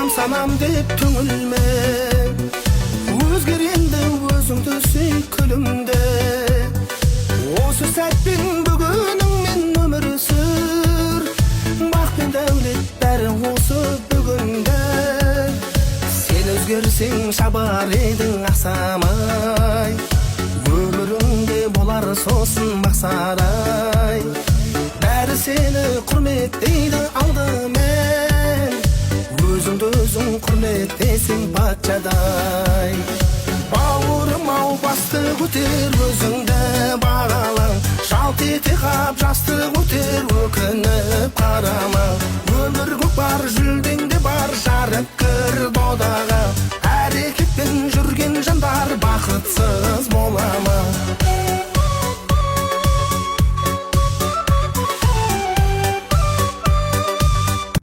Тамсанам деп түңілме, өзгеренді өзіңді сүй күлімде. Осы сәтпен бүгініңмен өмір сүр, бақ пен дәулет бәрі осы бүгінде. Сен өзгерсең шабар едің ақсамай, өміріңде болар сосын мақсарай. Бәрі сені құрметтейді алдымен, өзіңді өзің құрметтесең патшадай. Бауырым ау, басты көтер, өзіңді бағалаң. Жалт ете қап жастық өтер, өкініп қарама.